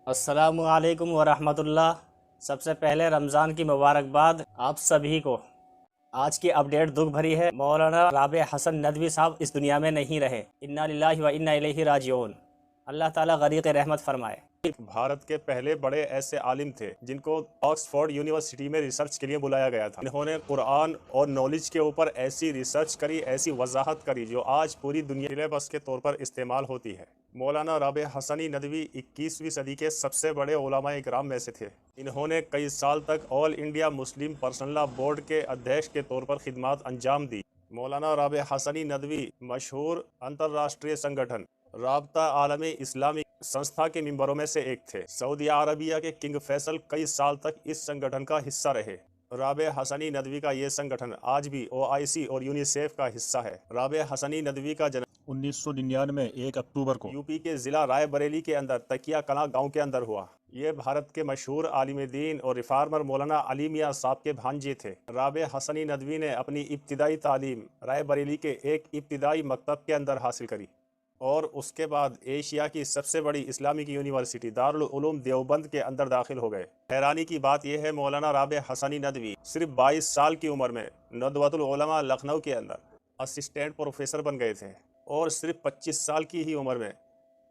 السلام علیکم ورحمۃ اللہ۔ سب سے پہلے رمضان کی مبارکباد آپ سبھی کو۔ آج کی اپڈیٹ دکھ بھری ہے، مولانا رابع حسن ندوی صاحب اس دنیا میں نہیں رہے۔ انا للہ و انا الیہ راجعون۔ اللہ تعالیٰ غریق رحمت فرمائے۔ بھارت کے پہلے بڑے ایسے عالم تھے جن کو آکسفورڈ یونیورسٹی میں ریسرچ کے لیے بلایا گیا تھا۔ انہوں نے قرآن اور نالج کے اوپر ایسی ریسرچ کری، ایسی وضاحت کری جو آج پوری دنیا سلیبس کے طور پر استعمال ہوتی ہے۔ مولانا رابع حسنی ندوی 21ویں صدی کے سب سے بڑے علماء اکرام میں سے تھے۔ انہوں نے کئی سال تک آل انڈیا مسلم پرسنل لا بورڈ کے ادھیش کے طور پر خدمات انجام دی۔ مولانا رابع حسنی ندوی مشہور انترراشٹریہ سنگٹھن رابطہ عالم اسلامی سنستھا کے ممبروں میں سے ایک تھے۔ سعودی عربیہ کے کنگ فیصل کئی سال تک اس سنگٹھن کا حصہ رہے۔ رابع حسنی ندوی کا یہ سنگٹھن آج بھی OIC اور یونیسیف کا حصہ ہے۔ رابع حسنی ندوی کا جنم 1999 1 اکتوبر کو UP کے ضلع رائے بریلی کے اندر تکیہ کلاں گاؤں کے اندر ہوا۔ یہ بھارت کے مشہور عالم دین اور ریفارمر مولانا علی میاں صاحب کے بھانجے تھے۔ رابع حسنی ندوی نے اپنی ابتدائی تعلیم رائے بریلی کے ایک ابتدائی مکتب کے اندر حاصل کری اور اس کے بعد ایشیا کی سب سے بڑی اسلامک یونیورسٹی دارالعلوم دیوبند کے اندر داخل ہو گئے۔ حیرانی کی بات یہ ہے، مولانا رابع حسنی ندوی صرف 22 سال کی عمر میں ندوۃ العلماء لکھنؤ کے اندر اسسٹنٹ پروفیسر بن گئے تھے، اور صرف 25 سال کی ہی عمر میں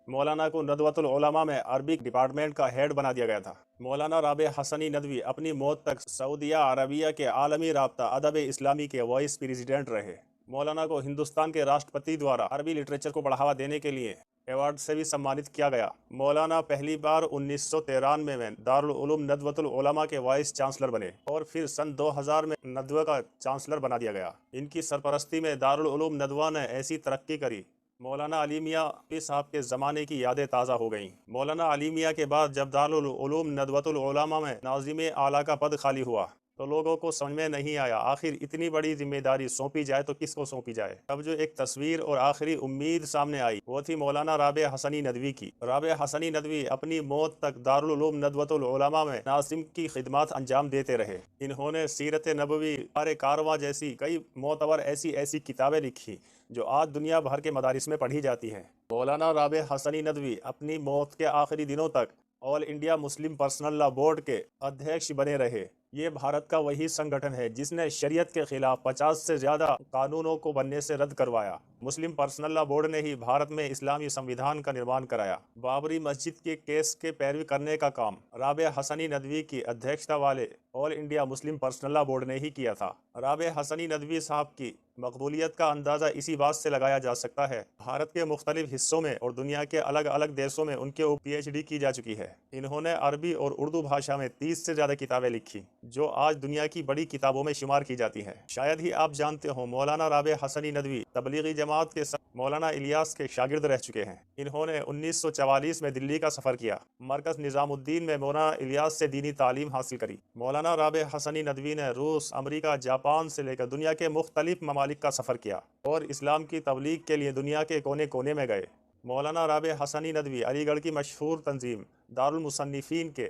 مولانا کو ندوۃ العلماء میں عربک ڈپارٹمنٹ کا ہیڈ بنا دیا گیا تھا۔ مولانا رابع حسنی ندوی اپنی موت تک سعودیہ عربیہ کے عالمی رابطہ ادب اسلامی کے وائس پریزیڈنٹ رہے۔ مولانا کو ہندوستان کے راشٹرپتی دوارا عربی لٹریچر کو بڑھاوا دینے کے لیے ایوارڈ سے بھی سمانت کیا گیا۔ مولانا پہلی بار 1993 میں دارالعلوم ندوۃ العلماء کے وائس چانسلر بنے اور پھر سن 2000 میں ندوہ کا چانسلر بنا دیا گیا۔ ان کی سرپرستی میں دارالعلوم ندوہ نے ایسی ترقی کری، مولانا علی میاں صاحب کے زمانے کی یادیں تازہ ہو گئیں۔ مولانا علی میاں کے بعد جب دارالعلوم ندوۃ العلماء میں ناظم اعلیٰ کا پد خالی ہوا تو لوگوں کو سمجھ میں نہیں آیا آخر اتنی بڑی ذمہ داری سونپی جائے تو کس کو سونپی جائے۔ اب جو ایک تصویر اور آخری امید سامنے آئی وہ تھی مولانا رابع حسنی ندوی کی۔ رابع حسنی ندوی اپنی موت تک دارالعلوم ندوۃ العلماء میں ناظم کی خدمات انجام دیتے رہے۔ انہوں نے سیرت نبوی، کارواں جیسی کئی معتبر ایسی کتابیں لکھی جو آج دنیا بھر کے مدارس میں پڑھی جاتی ہیں۔ مولانا رابع حسنی ندوی اپنی موت کے آخری دنوں تک آل انڈیا مسلم پرسنل لا بورڈ کے ادھیکش بنے رہے۔ یہ بھارت کا وہی سنگٹھن ہے جس نے شریعت کے خلاف 50 سے زیادہ قانونوں کو بننے سے رد کروایا۔ مسلم پرسنل لا بورڈ نے ہی بھارت میں اسلامی سمویدھان کا نرمان کرایا۔ بابری مسجد کے کیس کے پیروی کرنے کا کام رابع حسنی ندوی کی ادھیکشتا والے آل انڈیا مسلم پرسنل لا بورڈ نے ہی کیا تھا۔ رابع حسنی ندوی صاحب کی مقبولیت کا اندازہ اسی بات سے لگایا جا سکتا ہے، بھارت کے مختلف حصوں میں اور دنیا کے الگ الگ دیشوں میں ان کے PhD کی جا چکی ہے۔ انہوں نے عربی اور اردو بھاشا میں 30 سے زیادہ کتابیں لکھی جو آج دنیا کی بڑی کتابوں میں شمار کی جاتی ہیں۔ شاید ہی آپ جانتے ہوں، مولانا رابع حسنی ندوی تبلیغی جماعت کے مولانا الیاس کے شاگرد رہ چکے ہیں۔ انہوں نے 1944 میں دلی کا سفر کیا، مرکز نظام الدین میں مولانا الیاس سے دینی تعلیم حاصل کری۔ مولانا رابع حسنی ندوی نے روس، امریکہ، جاپان سے لے کر دنیا کے مختلف ممالک کا سفر کیا اور اسلام کی تبلیغ کے لیے دنیا کے کونے کونے میں گئے۔ مولانا رابع حسنی ندوی علی گڑھ کی مشہور تنظیم دارالمصنفین کے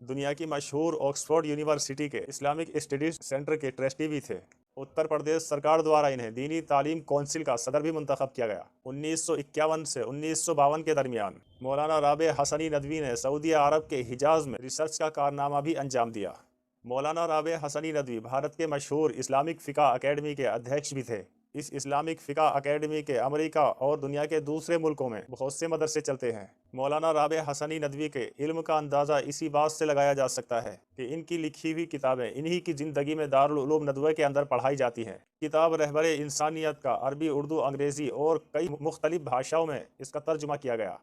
دنیا کی مشہور آکسفورڈ یونیورسٹی کے اسلامک اسٹڈیز سینٹر کے ٹرسٹی بھی تھے۔ اتر پردیش سرکار دوارا انہیں دینی تعلیم کونسل کا صدر بھی منتخب کیا گیا۔ 1951 سے 1952 کے درمیان مولانا رابع حسنی ندوی نے سعودی عرب کے حجاز میں ریسرچ کا کارنامہ بھی انجام دیا۔ مولانا رابع حسنی ندوی بھارت کے مشہور اسلامک فقہ اکیڈمی کے ادھیکش بھی تھے۔ اس اسلامک فقہ اکیڈمی کے امریکہ اور دنیا کے دوسرے ملکوں میں بہت سے مدرسے چلتے ہیں۔ مولانا رابع حسنی ندوی کے علم کا اندازہ اسی بات سے لگایا جا سکتا ہے کہ ان کی لکھی ہوئی کتابیں انہی کی زندگی میں دارالعلوم ندوہ کے اندر پڑھائی جاتی ہیں۔ کتاب رہبر انسانیت کا عربی، اردو، انگریزی اور کئی مختلف بھاشاؤں میں اس کا ترجمہ کیا گیا۔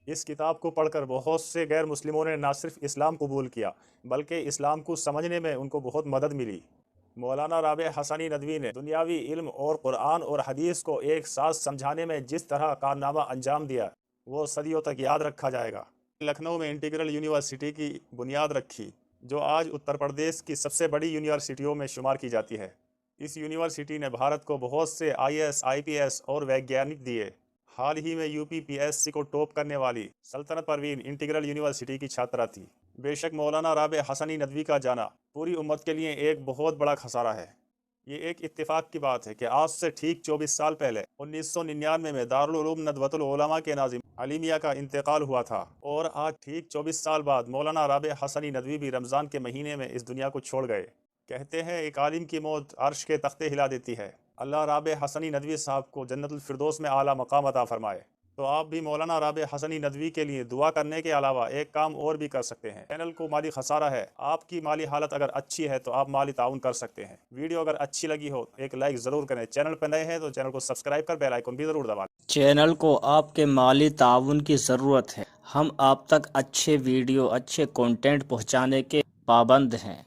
اس کتاب کو پڑھ کر بہت سے غیر مسلموں نے نہ صرف اسلام قبول کیا بلکہ اسلام کو سمجھنے میں ان کو بہت مدد ملی۔ مولانا رابع حسنی ندوی نے دنیاوی علم اور قرآن اور حدیث کو ایک ساتھ سمجھانے میں جس طرح کارنامہ انجام دیا وہ صدیوں تک یاد رکھا جائے گا۔ لکھنؤ میں انٹیگرل یونیورسٹی کی بنیاد رکھی جو آج اتر پردیش کی سب سے بڑی یونیورسٹیوں میں شمار کی جاتی ہے۔ اس یونیورسٹی نے بھارت کو بہت سے IAS، IPS اور ویگیانک دیے۔ حال ہی میں UPPSC کو ٹاپ کرنے والی سلطنت پروین انٹیگرل یونیورسٹی کی چھاترا تھی۔ بے شک مولانا رابع حسنی ندوی کا جانا پوری امت کے لیے ایک بہت بڑا خسارہ ہے۔ یہ ایک اتفاق کی بات ہے کہ آج سے ٹھیک 24 سال پہلے 1999 میں دارالعلوم ندوۃ العلماء کے ناظم علیمیہ کا انتقال ہوا تھا، اور آج ٹھیک 24 سال بعد مولانا رابع حسنی ندوی بھی رمضان کے مہینے میں اس دنیا کو چھوڑ گئے۔ کہتے ہیں ایک عالم کی موت عرش کے تختے ہلا دیتی ہے۔ اللہ رابع حسنی ندوی صاحب کو جنت الفردوس میں اعلیٰ مقام عطا فرمائے۔ تو آپ بھی مولانا رابع حسنی ندوی کے لیے دعا کرنے کے علاوہ ایک کام اور بھی کر سکتے ہیں۔ چینل کو مالی خسارہ ہے، آپ کی مالی حالت اگر اچھی ہے تو آپ مالی تعاون کر سکتے ہیں۔ ویڈیو اگر اچھی لگی ہو ایک لائک ضرور کریں، چینل پہ نئے ہیں تو چینل کو سبسکرائب کر بیل آئیکن بھی ضرور دبا لیں۔ چینل کو آپ کے مالی تعاون کی ضرورت ہے۔ ہم آپ تک اچھے ویڈیو، اچھے کنٹینٹ پہنچانے کے پابند ہیں۔